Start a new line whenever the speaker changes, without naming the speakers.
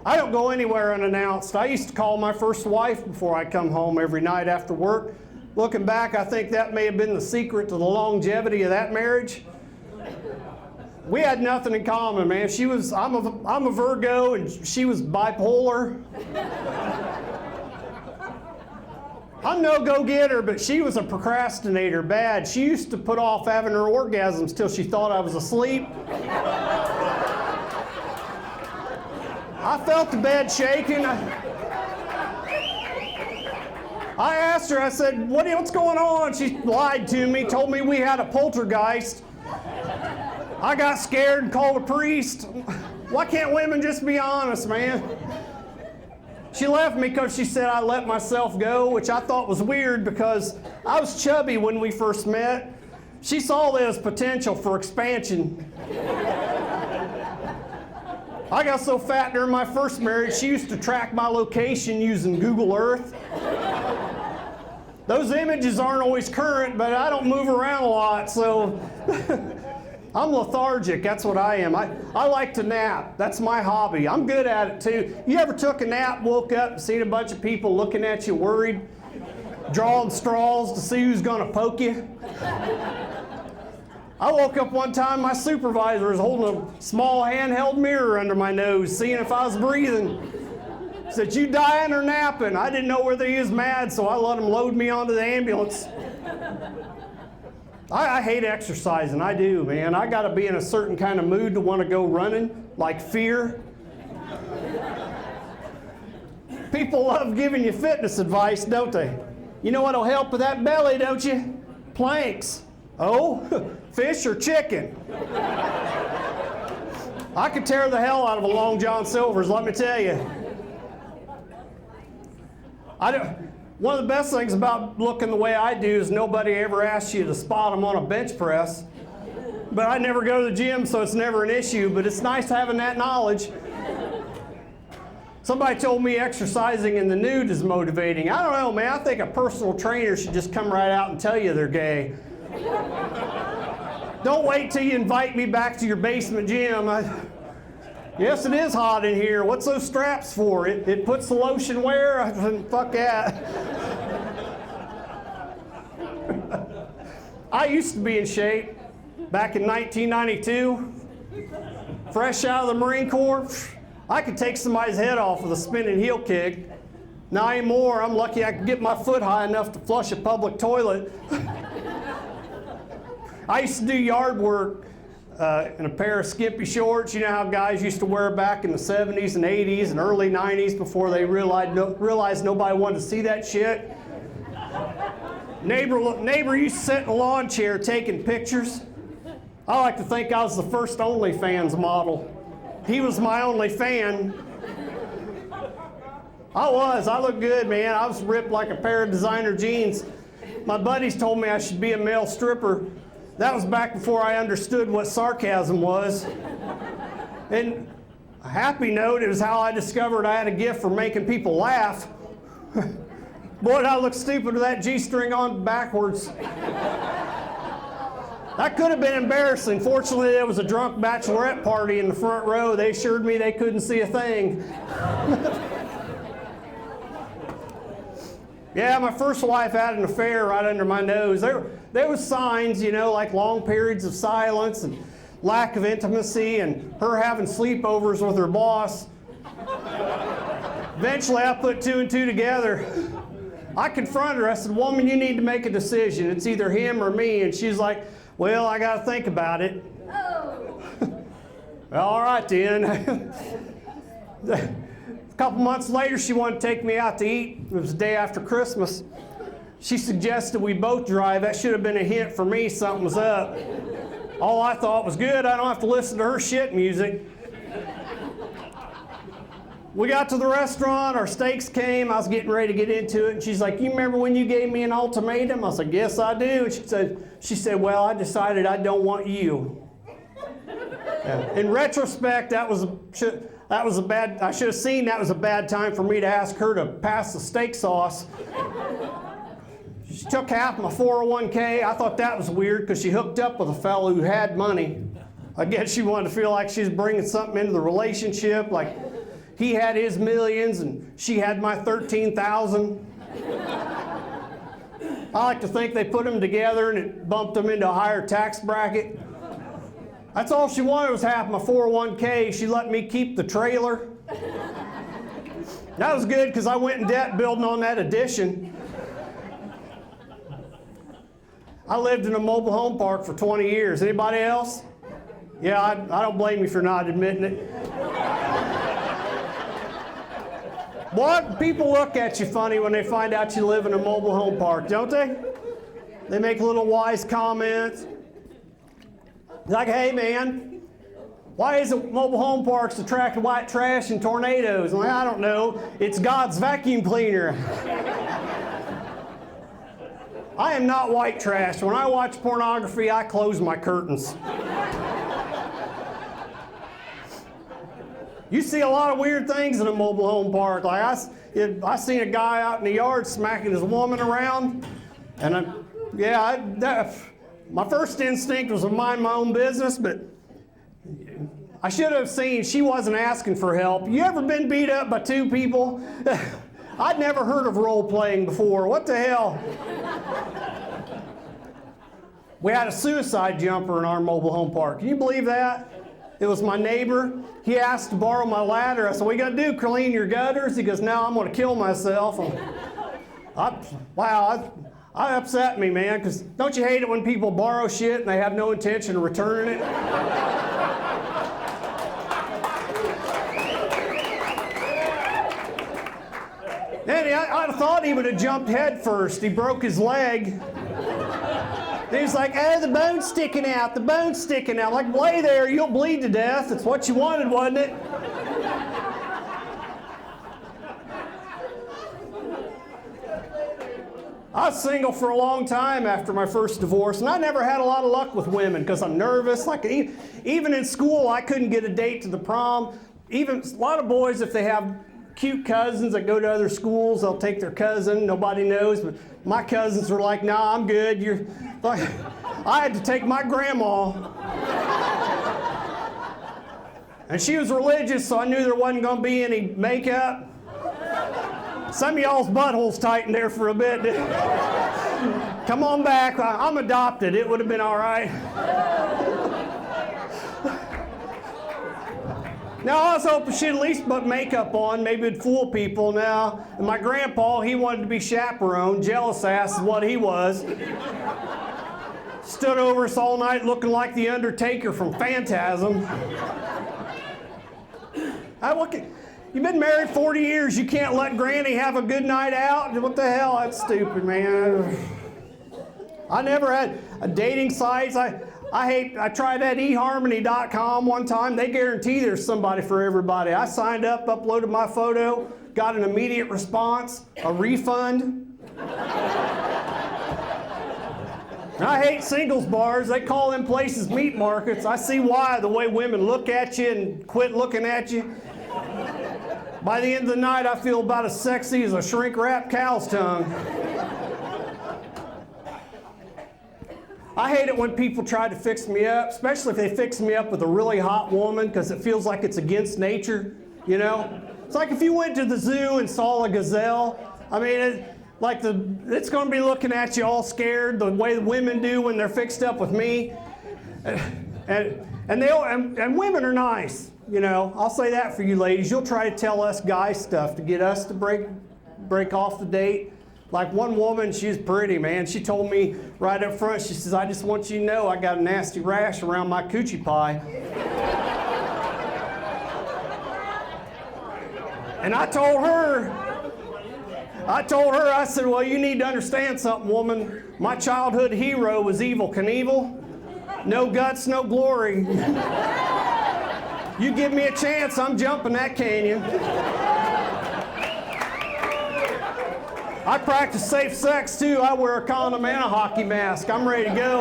I don't go anywhere unannounced. I used to call my first wife before I come home every night after work. Looking back, I think that may have been the secret to the longevity of that marriage. We had nothing in common, man. I'm a Virgo and she was bipolar. I'm no go-getter, but she was a procrastinator bad. She used to put off having her orgasms till she thought I was asleep. I felt the bed shaking. I asked her, I said, what's going on? She lied to me, told me we had a poltergeist. I got scared and called a priest. Why can't women just be honest, man? She left me because she said I let myself go, which I thought was weird because I was chubby when we first met. She saw there as potential for expansion. I got so fat during my first marriage, she used to track my location using Google Earth. Those images aren't always current, but I don't move around a lot, so I'm lethargic, that's what I am. I like to nap, that's my hobby. I'm good at it too. You ever took a nap, woke up and seen a bunch of people looking at you worried, drawing straws to see who's gonna poke you? I woke up one time, my supervisor was holding a small handheld mirror under my nose, seeing if I was breathing. Said, you dying or napping? I didn't know whether he was mad, so I let him load me onto the ambulance. I hate exercising, I do, man. I gotta be in a certain kind of mood to want to go running, like fear. People love giving you fitness advice, don't they? You know what'll help with that belly, don't you? Planks. Oh, fish or chicken? I could tear the hell out of a Long John Silver's, let me tell you. One of the best things about looking the way I do is nobody ever asks you to spot them on a bench press. But I never go to the gym, so it's never an issue, but it's nice having that knowledge. Somebody told me exercising in the nude is motivating. I don't know, man. I think a personal trainer should just come right out and tell you they're gay. Don't wait till you invite me back to your basement gym. Yes, it is hot in here. What's those straps for? It puts the lotion where? Fuck that. I used to be in shape back in 1992. Fresh out of the Marine Corps. I could take somebody's head off with a spinning heel kick. Not anymore. I'm lucky I can get my foot high enough to flush a public toilet. I used to do yard work in a pair of skimpy shorts. You know how guys used to wear back in the 70s and 80s and early 90s before they realized nobody wanted to see that shit? Neighbor used to sit in a lawn chair taking pictures. I like to think I was the first OnlyFans model. He was my only fan. I looked good, man. I was ripped like a pair of designer jeans. My buddies told me I should be a male stripper. That was back before I understood what sarcasm was. And a happy note, it was how I discovered I had a gift for making people laugh. Boy, did I look stupid with that G-string on backwards. That could have been embarrassing. Fortunately, there was a drunk bachelorette party in the front row. They assured me they couldn't see a thing. Yeah, my first wife had an affair right under my nose. There was signs, you know, like long periods of silence and lack of intimacy and her having sleepovers with her boss. Eventually, I put two and two together. I confronted her. I said, woman, you need to make a decision. It's either him or me. And she's like, well, I got to think about it. Oh. Well, all right, then. A couple months later, she wanted to take me out to eat. It was the day after Christmas. She suggested we both drive. That should have been a hint for me something was up. All I thought was good. I don't have to listen to her shit music. We got to the restaurant. Our steaks came. I was getting ready to get into it. And she's like, you remember when you gave me an ultimatum? I was like, yes, I do. And she said, well, I decided I don't want you. Yeah. In retrospect, I should have seen that was a bad time for me to ask her to pass the steak sauce. She took half my 401k. I thought that was weird because she hooked up with a fellow who had money. I guess she wanted to feel like she was bringing something into the relationship. Like, he had his millions and she had my 13,000. I like to think they put them together and it bumped them into a higher tax bracket. That's all she wanted was half my 401k. She let me keep the trailer. That was good because I went in debt building on that addition. I lived in a mobile home park for 20 years. Anybody else? Yeah, I don't blame you for not admitting it. What? People look at you funny when they find out you live in a mobile home park, don't they? They make little wise comments. Like, hey man, why isn't mobile home parks attract white trash and tornadoes? I'm like, I don't know. It's God's vacuum cleaner. I am not white trash. When I watch pornography, I close my curtains. You see a lot of weird things in a mobile home park. Like I seen a guy out in the yard smacking his woman around, and my first instinct was to mind my own business, but I should have seen she wasn't asking for help. You ever been beat up by two people? I'd never heard of role playing before. What the hell? We had a suicide jumper in our mobile home park. Can you believe that? It was my neighbor. He asked to borrow my ladder. I said, what you gonna do, clean your gutters? He goes, no, I'm gonna kill myself. Wow, I upset me, man, because don't you hate it when people borrow shit and they have no intention of returning it? Then I'd have thought he would have jumped head first. He broke his leg. Then he's like, oh, the bone's sticking out, the bone's sticking out. Like, lay there, you'll bleed to death. It's what you wanted, wasn't it? I was single for a long time after my first divorce, and I never had a lot of luck with women because I'm nervous. Like, even in school, I couldn't get a date to the prom. Even a lot of boys, if they have cute cousins that go to other schools, they'll take their cousin, nobody knows, but my cousins were like, nah, I'm good. You're like, I had to take my grandma. And she was religious, so I knew there wasn't gonna be any makeup. Some of y'all's buttholes tightened there for a bit. Come on back, I'm adopted, it would have been all right. Now, I was hoping she'd at least put makeup on, maybe it'd fool people. Now, and my grandpa, he wanted to be chaperone, jealous ass is what he was. Stood over us all night looking like the Undertaker from Phantasm. You've been married 40 years, you can't let Granny have a good night out? What the hell, that's stupid, man. I never had a dating sites. I tried that eharmony.com one time. They guarantee there's somebody for everybody. I signed up, uploaded my photo, got an immediate response, a refund. I hate singles bars. They call them places meat markets. I see why, the way women look at you and quit looking at you. By the end of the night, I feel about as sexy as a shrink-wrapped cow's tongue. I hate it when people try to fix me up, especially if they fix me up with a really hot woman, because it feels like it's against nature, you know? It's like if you went to the zoo and saw a gazelle. I mean, it's going to be looking at you all scared, the way the women do when they're fixed up with me. And women are nice, you know? I'll say that for you ladies. You'll try to tell us guys stuff to get us to break off the date. Like one woman, she's pretty, man. She told me right up front, she says, I just want you to know I got a nasty rash around my coochie pie. And I told her, I said, well, you need to understand something, woman. My childhood hero was Evel Knievel. No guts, no glory. You give me a chance, I'm jumping that canyon. I practice safe sex too. I wear a condom and a hockey mask. I'm ready to go.